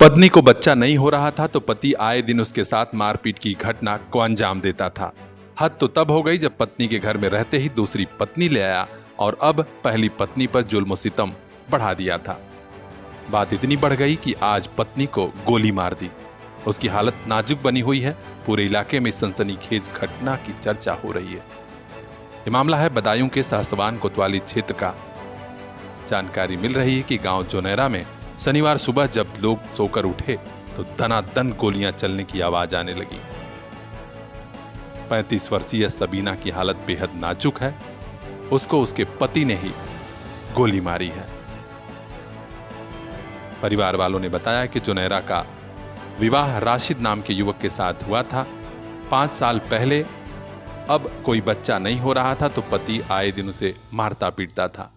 पत्नी को बच्चा नहीं हो रहा था तो पति आए दिन उसके साथ मारपीट की घटना को अंजाम देता था। हद तो तब हो गई जब पत्नी के घर में रहते ही दूसरी पत्नी ले आया और अब पहली पत्नी पर जुल्म सितम बढ़ा दिया था। बात इतनी बढ़ गई कि आज पत्नी को गोली मार दी। उसकी हालत नाजुक बनी हुई है। पूरे इलाके में सनसनीखेज घटना की चर्चा हो रही है। ये मामला है बदायूं के सासवान कोतवाली क्षेत्र का। जानकारी मिल रही है कि गांव जोनेरा में शनिवार सुबह जब लोग सोकर उठे तो दनादन गोलियां चलने की आवाज आने लगी। 35 वर्षीय सबीना की हालत बेहद नाजुक है। उसको उसके पति ने ही गोली मारी है। परिवार वालों ने बताया कि जोनेरा का विवाह राशिद नाम के युवक के साथ हुआ था 5 साल पहले। अब कोई बच्चा नहीं हो रहा था तो पति आए दिन उसे मारता पीटता था।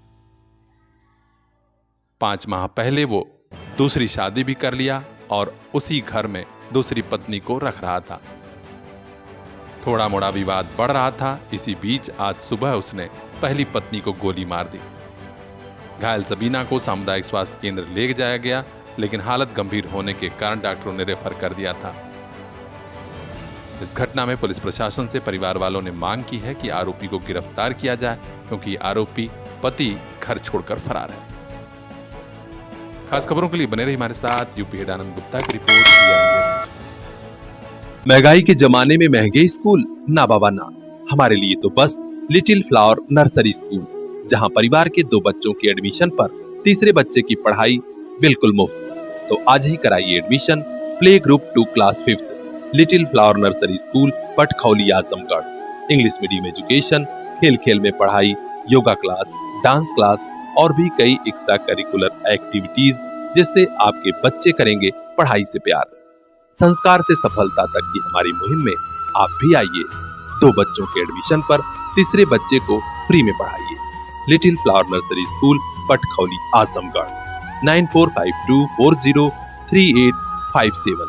5 माह पहले वो दूसरी शादी भी कर लिया और उसी घर में दूसरी पत्नी को रख रहा था। थोड़ा मोड़ा विवाद बढ़ रहा था। इसी बीच आज सुबह उसने पहली पत्नी को गोली मार दी। घायल सबीना को सामुदायिक स्वास्थ्य केंद्र ले जाया गया, लेकिन हालत गंभीर होने के कारण डॉक्टरों ने रेफर कर दिया था। इस घटना में पुलिस प्रशासन से परिवार वालों ने मांग की है कि आरोपी को गिरफ्तार किया जाए, क्योंकि आरोपी पति घर छोड़कर फरार है। खास खबरों के लिए बने रही हमारे साथ। यूपी हेड आनंद गुप्ता की रिपोर्ट। महंगाई के जमाने में महंगे स्कूल ना बाबा ना। हमारे लिए तो बस लिटिल फ्लावर नर्सरी स्कूल, जहां परिवार के 2 बच्चों के एडमिशन पर तीसरे बच्चे की पढ़ाई बिल्कुल मुफ्त। तो आज ही कराइए admission play group 2 class 5th little flower nursery school Patkhauli Azamgarh. English medium education, खेल खेल में पढ़ाई, योगा क्लास, डांस क्लास और भी कई एक्स्ट्रा करिकुलर एक्टिविटीज, जिससे आपके बच्चे करेंगे पढ़ाई से प्यार। संस्कार से सफलता तक की हमारी मुहिम में आप भी आइए। 2 बच्चों के एडमिशन पर तीसरे बच्चे को फ्री में पढ़ाइए। Little flower nursery school Patkhauli Azamgarh. 9452403857।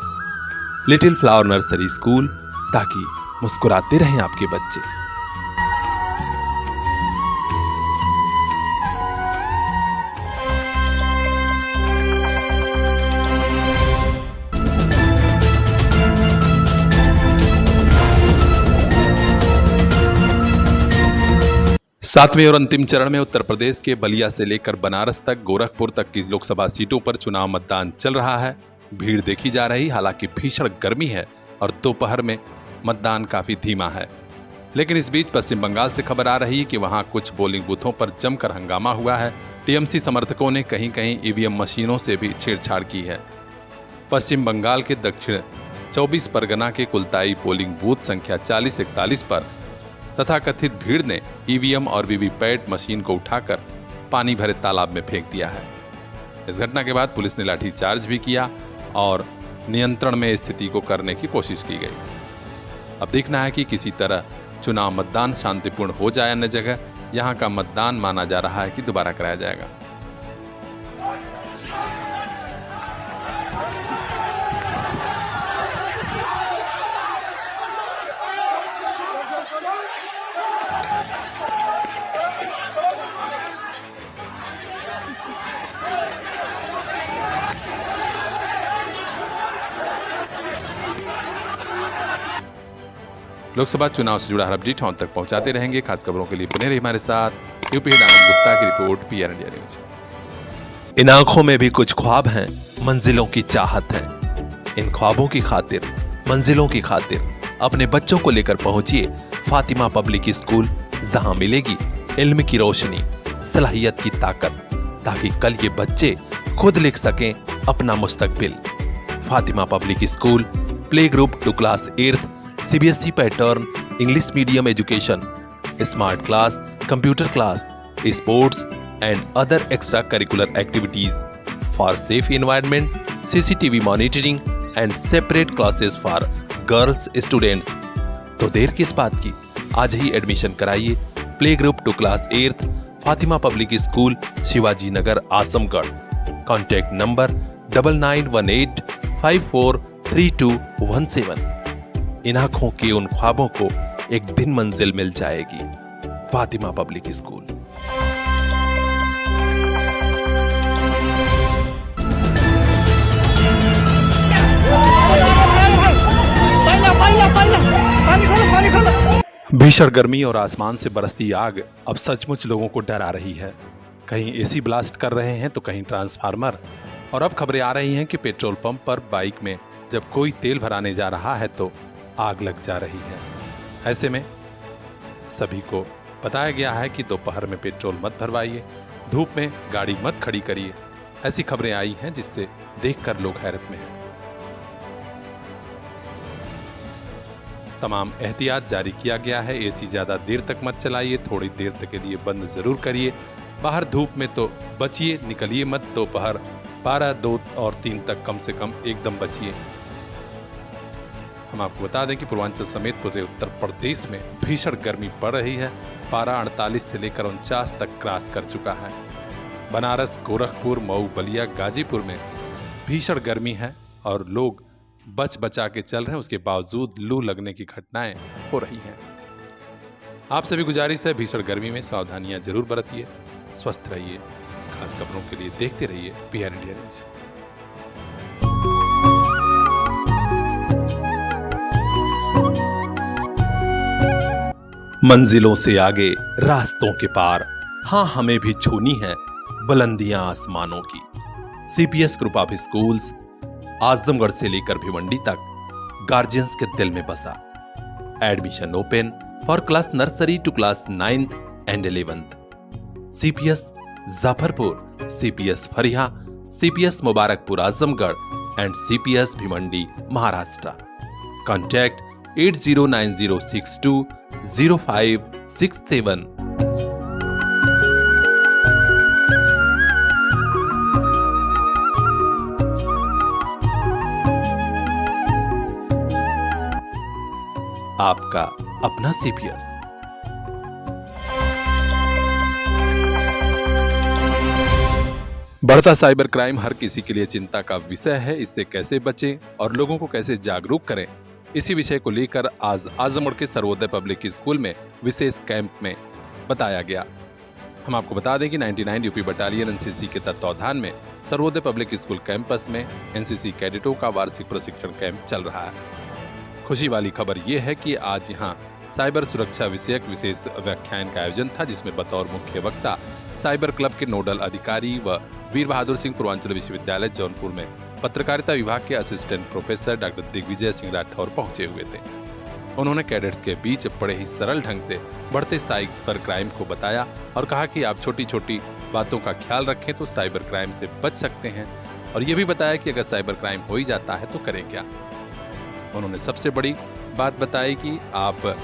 Little flower nursery school, ताकि मुस्कुराते रहें आपके बच्चे। सातवें और अंतिम चरण में उत्तर प्रदेश के बलिया से लेकर बनारस तक, गोरखपुर तक की लोकसभा सीटों पर चुनाव मतदान चल रहा है। भीड़ देखी जा रही, हालांकि भीषण गर्मी है और दोपहर में मतदान काफी धीमा है। लेकिन इस बीच पश्चिम बंगाल से खबर आ रही है कि वहां कुछ पोलिंग बूथों पर जमकर हंगामा हुआ है। टीएमसी समर्थकों ने कहीं कहीं ईवीएम मशीनों से भी छेड़छाड़ की है। पश्चिम बंगाल के दक्षिण 24 परगना के कुलताई पोलिंग बूथ संख्या 4041 पर तथाकथित भीड़ ने ईवीएम और वीवीपैट मशीन को उठाकर पानी भरे तालाब में फेंक दिया है। इस घटना के बाद पुलिस ने लाठीचार्ज भी किया और नियंत्रण में स्थिति को करने की कोशिश की गई। अब देखना है कि किसी तरह चुनाव मतदान शांतिपूर्ण हो जाए। अन्य जगह यहां का मतदान माना जा रहा है कि दोबारा कराया जाएगा। लोकसभा चुनाव से जुड़ा हर अपडेट हम तक पहुंचाते रहेंगे। खास खबरों के लिए बने रहिए हमारे साथ। यूपी हेड आनंद गुप्ता की रिपोर्ट, पीआर इंडिया न्यूज। इन आंखों में भी कुछ ख्वाब हैं, मंजिलों की चाहत है। इन ख्वाबों की खातिर, मंजिलों की खातिर अपने बच्चों को लेकर पहुंचिए फातिमा पब्लिक स्कूल, जहां मिलेगी इल्म की रोशनी, सलाहियत की ताकत, ताकि कल ये बच्चे खुद लिख सकें अपना मुस्तकबिल। Fatima public school play group 2 class 8th CBSE pattern, English medium education, smart class, computer class, sports and other extra curricular activities for safe environment, CCTV monitoring and separate classes for girls students. तो देर किस बात की, आज ही admission कराइए play group 2 class 8th Fatima public school, Shivaji Nagar, Azamgarh. Contact number 9918543217। इन आंखों के उन ख्वाबों को एक दिन मंजिल मिल जाएगी। Fatima public school. भीषण गर्मी और आसमान से बरसती आग अब सचमुच लोगों को डरा रही है। कहीं एसी ब्लास्ट कर रहे हैं तो कहीं ट्रांसफार्मर, और अब खबरें आ रही हैं कि पेट्रोल पंप पर बाइक में जब कोई तेल भराने जा रहा है तो आग लग जा रही है। ऐसे में सभी को बताया गया है कि दोपहर में पेट्रोल मत भरवाइए, धूप में गाड़ी मत खड़ी करिए। ऐसी खबरें आई हैं जिससे देखकर लोग हैरत में हैं। तमाम एहतियात जारी किया गया है। एसी ज्यादा देर तक मत चलाइए, थोड़ी देर तक के लिए बंद जरूर करिए। बाहर धूप में तो बचिए, निकलिए मत। दोपहर 12, 2 और 3 तक कम से कम एकदम बचिए। हम आपको बता दें कि पूर्वांचल समेत पूरे उत्तर प्रदेश में भीषण गर्मी पड़ रही है। पारा 48 से लेकर 49 तक क्रॉस कर चुका है। बनारस, गोरखपुर, मऊ, बलिया, गाजीपुर में भीषण गर्मी है और लोग बच बचा के चल रहे हैं। उसके बावजूद लू लगने की घटनाएं हो रही हैं। आप सभी गुजारिश है, भीषण गर्मी में सावधानियां जरूर बरतिए, स्वस्थ रहिए। खास खबरों के लिए देखते रहिए पीआर इंडिया न्यूज। मंजिलों से आगे, रास्तों के पार, हाँ हमें भी छूनी है बुलंदियां आसमानों की। CPS group of schools Azamgarh से लेकर भिवंडी तक गार्जियंस के दिल में बसा। Admission open for class nursery to class 9th and 11th। CPS Jafarpur, CPS Faria, CPS Mubarakpur Azamgarh and CPS Bhiwandi Maharashtra. Contact 8090620567। आपका अपना सीपीएस। बढ़ता साइबर क्राइम हर किसी के लिए चिंता का विषय है। इससे कैसे बचें और लोगों को कैसे जागरूक करें, इसी विषय को लेकर आज आजमगढ़ के सर्वोदय पब्लिक स्कूल में विशेष कैंप में बताया गया। हम आपको बता दें कि 99 यूपी बटालियन एनसीसी के तत्वावधान में सर्वोदय पब्लिक स्कूल कैंपस में एनसीसी कैडेटों का वार्षिक प्रशिक्षण कैंप चल रहा है। खुशी वाली खबर यह है कि आज यहां साइबर सुरक्षा विषयक विशेष व्याख्यान का आयोजन था, जिसमें बतौर मुख्य वक्ता साइबर क्लब के नोडल अधिकारी व वीर बहादुर सिंह पूर्वांचल विश्वविद्यालय जौनपुर में पत्रकारिता विभाग के assistant professor doctor Digvijay Singh Rathore पहुंचे हुए थे। उन्होंने कैडेट्स के बीच बड़े ही सरल ढंग से बढ़ते साइबर क्राइम को बताया और कहा कि आप छोटी छोटी बातों का ख्याल रखें तो साइबर क्राइम से बच सकते हैं, और ये भी बताया कि अगर साइबर क्राइम हो ही जाता है तो करें क्या। उन्होंने सबसे बड़ी बात बताई कि आप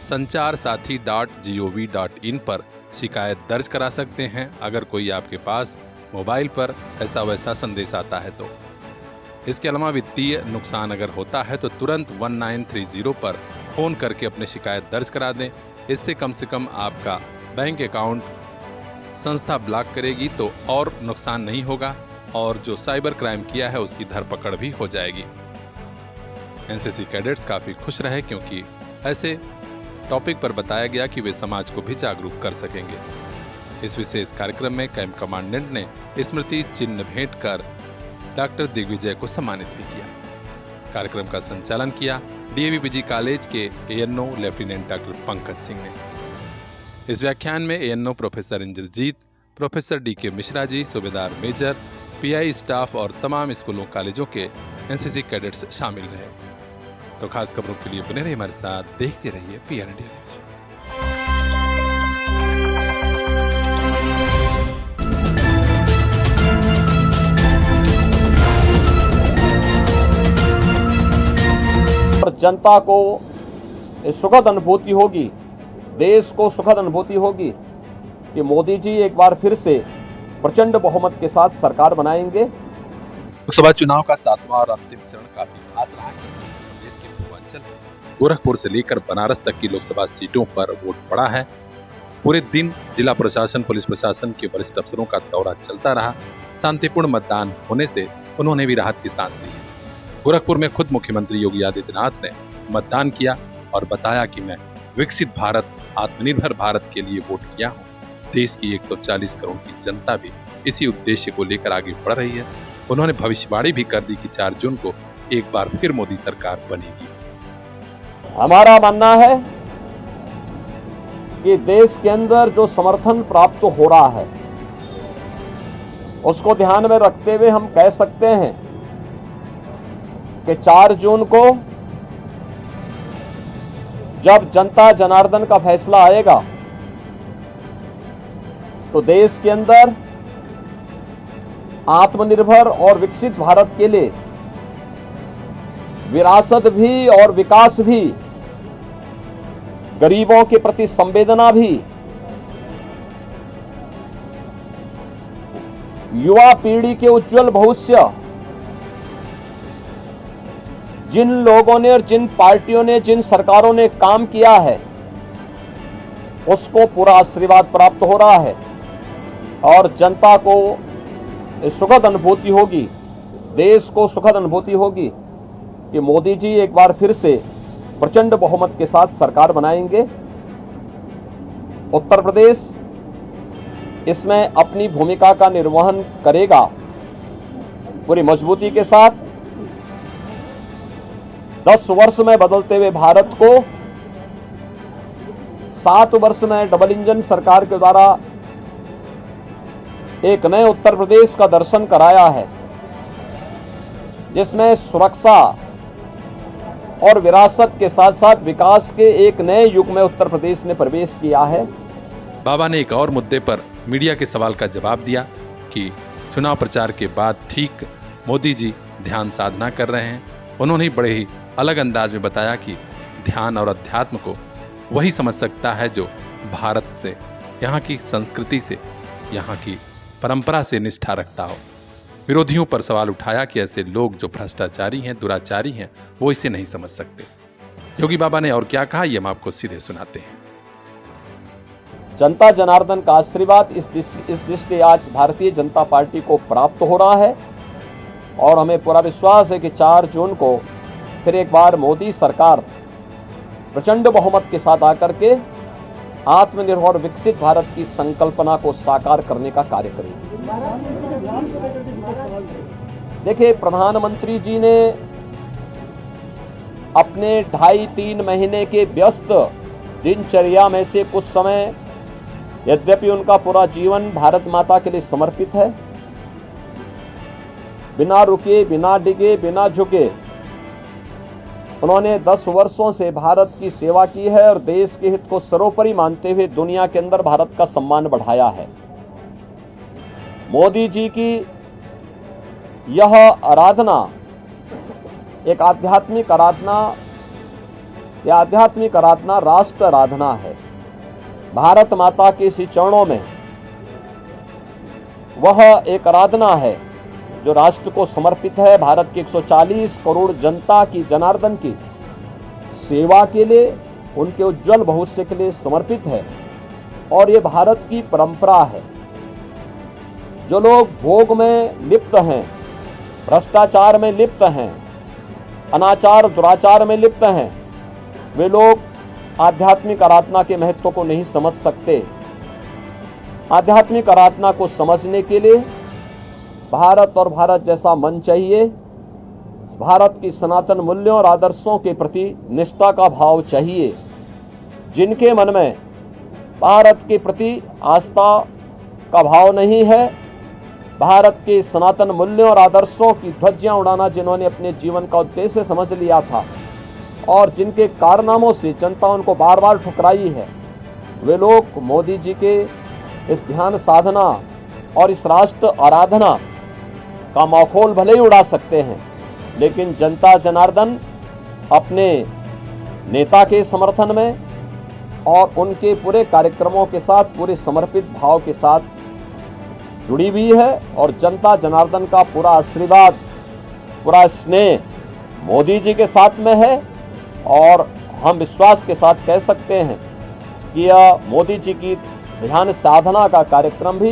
sancharsaathi.gov.in पर शिकायत दर्ज करा सकते हैं अगर कोई आपके पास मोबाइल पर ऐसा वैसा संदेश आता है तो। इसके अलावा वित्तीय नुकसान अगर होता है तो तुरंत 1930 पर फोन करके अपनी शिकायत दर्ज करा दें। इससे कम से कम आपका बैंक अकाउंट संस्था ब्लॉक करेगी तो और नुकसान नहीं होगा, और जो साइबर क्राइम किया है उसकी धरपकड़ भी हो जाएगी। एनसीसी कैडेट्स काफी खुश रहे क्योंकि ऐसे टॉपिक पर बताया गया कि वे समाज को भी जागरूक कर सकेंगे। इस विशेष कार्यक्रम में कैंप कमांडेंट ने स्मृति चिन्ह भेंट कर डॉक्टर दिग्विजय को सम्मानित भी किया। कार्यक्रम का संचालन किया डीएवी पीजी कॉलेज के ANO lieutenant doctor Pankaj Singh ने। इस व्याख्यान में ANO professor Indrajeet, professor DK Mishra ji, सूबेदार मेजर, पीआई स्टाफ और तमाम स्कूलों कॉलेजों के एनसीसी कैडेट्स शामिल रहे। तो खास खबरों के लिए बने रहिए हमारे साथ, देखते रहिए पीआर इंडिया न्यूज। जनता को सुखद अनुभूति होगी, देश को सुखद अनुभूति होगी कि मोदी जी एक बार फिर से प्रचंड बहुमत के साथ सरकार बनाएंगे। लोकसभा चुनाव का 7वां और अंतिम चरण काफी खास रहा है। प्रदेश के पूर्वांचल में गोरखपुर से लेकर बनारस तक की लोकसभा सीटों पर वोट पड़ा है। पूरे दिन जिला प्रशासन, पुलिस प्रशासन के वरिष्ठ अफसरों का दौरा चलता रहा। शांतिपूर्ण मतदान होने से उन्होंने भी राहत की सांस ली है। गोरखपुर में खुद मुख्यमंत्री योगी आदित्यनाथ ने मतदान किया और बताया कि मैं विकसित भारत, आत्मनिर्भर भारत के लिए वोट किया हूँ। देश की 140 करोड़ की जनता भी इसी उद्देश्य को लेकर आगे बढ़ रही है। उन्होंने भविष्यवाणी भी कर दी कि 4 जून को एक बार फिर मोदी सरकार बनेगी। हमारा मानना है कि देश के अंदर जो समर्थन प्राप्त हो रहा है उसको ध्यान में रखते हुए हम कह सकते हैं कि 4 जून को जब जनता जनार्दन का फैसला आएगा तो देश के अंदर आत्मनिर्भर और विकसित भारत के लिए विरासत भी और विकास भी, गरीबों के प्रति संवेदना भी, युवा पीढ़ी के उज्जवल भविष्य, जिन लोगों ने और जिन पार्टियों ने, जिन सरकारों ने काम किया है उसको पूरा आशीर्वाद प्राप्त हो रहा है और जनता को सुखद अनुभूति होगी, देश को सुखद अनुभूति होगी कि मोदी जी एक बार फिर से प्रचंड बहुमत के साथ सरकार बनाएंगे। उत्तर प्रदेश इसमें अपनी भूमिका का निर्वहन करेगा पूरी मजबूती के साथ। 10 वर्ष में बदलते हुए भारत को 7 वर्ष में डबल इंजन सरकार के द्वारा एक नए उत्तर प्रदेश का दर्शन कराया है, जिसमें सुरक्षा और विरासत के साथ साथ विकास के एक नए युग में उत्तर प्रदेश ने प्रवेश किया है। बाबा ने एक और मुद्दे पर मीडिया के सवाल का जवाब दिया कि चुनाव प्रचार के बाद ठीक मोदी जी ध्यान साधना कर रहे हैं। उन्होंने बड़े ही अलग अंदाज में बताया कि ध्यान और अध्यात्म को वही समझ सकता है जो भारत से, यहाँ की संस्कृति से, यहाँ की परंपरा से निष्ठा रखता हो। विरोधियों पर सवाल उठाया कि ऐसे लोग जो भ्रष्टाचारी हैं, दुराचारी हैं, वो इसे नहीं समझ सकते। योगी बाबा ने और क्या कहा, ये हम आपको सीधे सुनाते हैं। जनता जनार्दन का आशीर्वाद इस दृष्टि आज भारतीय जनता पार्टी को प्राप्त हो रहा है और हमें पूरा विश्वास है कि 4 जून को फिर एक बार मोदी सरकार प्रचंड बहुमत के साथ आकर के आत्मनिर्भर और विकसित भारत की संकल्पना को साकार करने का कार्य करेगी। देखिए, प्रधानमंत्री जी ने अपने 2.5-3 महीने के व्यस्त दिनचर्या में से कुछ समय, यद्यपि उनका पूरा जीवन भारत माता के लिए समर्पित है, बिना रुके, बिना डिगे, बिना झुके उन्होंने 10 वर्षों से भारत की सेवा की है और देश के हित को सर्वोपरि मानते हुए दुनिया के अंदर भारत का सम्मान बढ़ाया है। मोदी जी की यह आराधना एक आध्यात्मिक आराधना, यह आध्यात्मिक आराधना राष्ट्र आराधना है। भारत माता के इसी चरणों में वह एक आराधना है जो राष्ट्र को समर्पित है, भारत के 140 करोड़ जनता की, जनार्दन की सेवा के लिए, उनके उज्जवल भविष्य के लिए समर्पित है। और ये भारत की परंपरा है। जो लोग भोग में लिप्त हैं, भ्रष्टाचार में लिप्त हैं, अनाचार दुराचार में लिप्त हैं, वे लोग आध्यात्मिक आराधना के महत्व को नहीं समझ सकते। आध्यात्मिक आराधना को समझने के लिए भारत और भारत जैसा मन चाहिए। भारत की सनातन मूल्यों और आदर्शों के प्रति निष्ठा का भाव चाहिए। जिनके मन में भारत के प्रति आस्था का भाव नहीं है, भारत के सनातन मूल्यों और आदर्शों की ध्वजियां उड़ाना जिन्होंने अपने जीवन का उद्देश्य समझ लिया था और जिनके कारनामों से जनता उनको बार बार ठुकराई है, वे लोग मोदी जी के इस ध्यान साधना और इस राष्ट्र आराधना का मखौल भले ही उड़ा सकते हैं, लेकिन जनता जनार्दन अपने नेता के समर्थन में और उनके पूरे कार्यक्रमों के साथ पूरे समर्पित भाव के साथ जुड़ी हुई है और जनता जनार्दन का पूरा आशीर्वाद, पूरा स्नेह मोदी जी के साथ में है। और हम विश्वास के साथ कह सकते हैं कि यह मोदी जी की ध्यान साधना का कार्यक्रम भी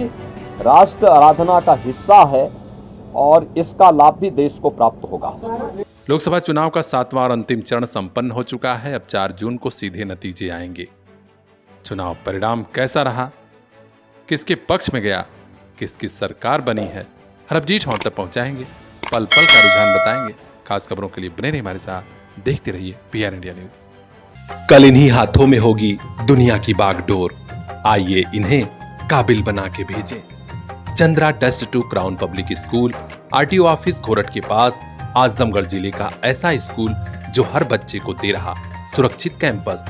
राष्ट्र आराधना का हिस्सा है और इसका लाभ भी देश को प्राप्त होगा। लोकसभा चुनाव का 7वां और अंतिम चरण संपन्न हो चुका है। अब 4 जून को सीधे नतीजे आएंगे। चुनाव परिणाम कैसा रहा, किसके पक्ष में गया, किसकी सरकार बनी है, हर अपडेट हम तक पहुंचाएंगे। पल पल का रुझान बताएंगे। खास खबरों के लिए बने रहिए हमारे साथ, देखते रहिए PR इंडिया न्यूज। कल इन्हीं हाथों में होगी दुनिया की बागडोर। आइए इन्हें काबिल बना के भेजें। Chandra test to crown public school, RTO office Ghorat के पास, आजमगढ़ जिले का ऐसा स्कूल जो हर बच्चे को दे रहा सुरक्षित कैंपस,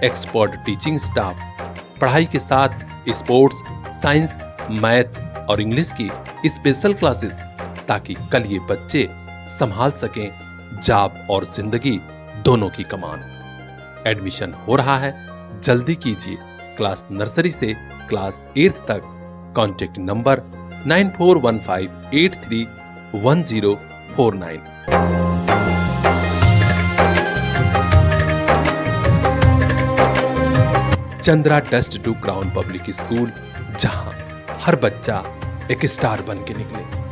एक्सपर्ट टीचिंग स्टाफ, पढ़ाई के साथ स्पोर्ट्स, साइंस, मैथ और इंग्लिश की स्पेशल क्लासेस, ताकि कल ये बच्चे संभाल सकें जॉब और जिंदगी दोनों की कमान। एडमिशन हो रहा है, जल्दी कीजिए। क्लास नर्सरी से क्लास 8th तक। Contact number 9415831049। Chandra test to crown public school, जहां हर बच्चा एक स्टार बन के निकले।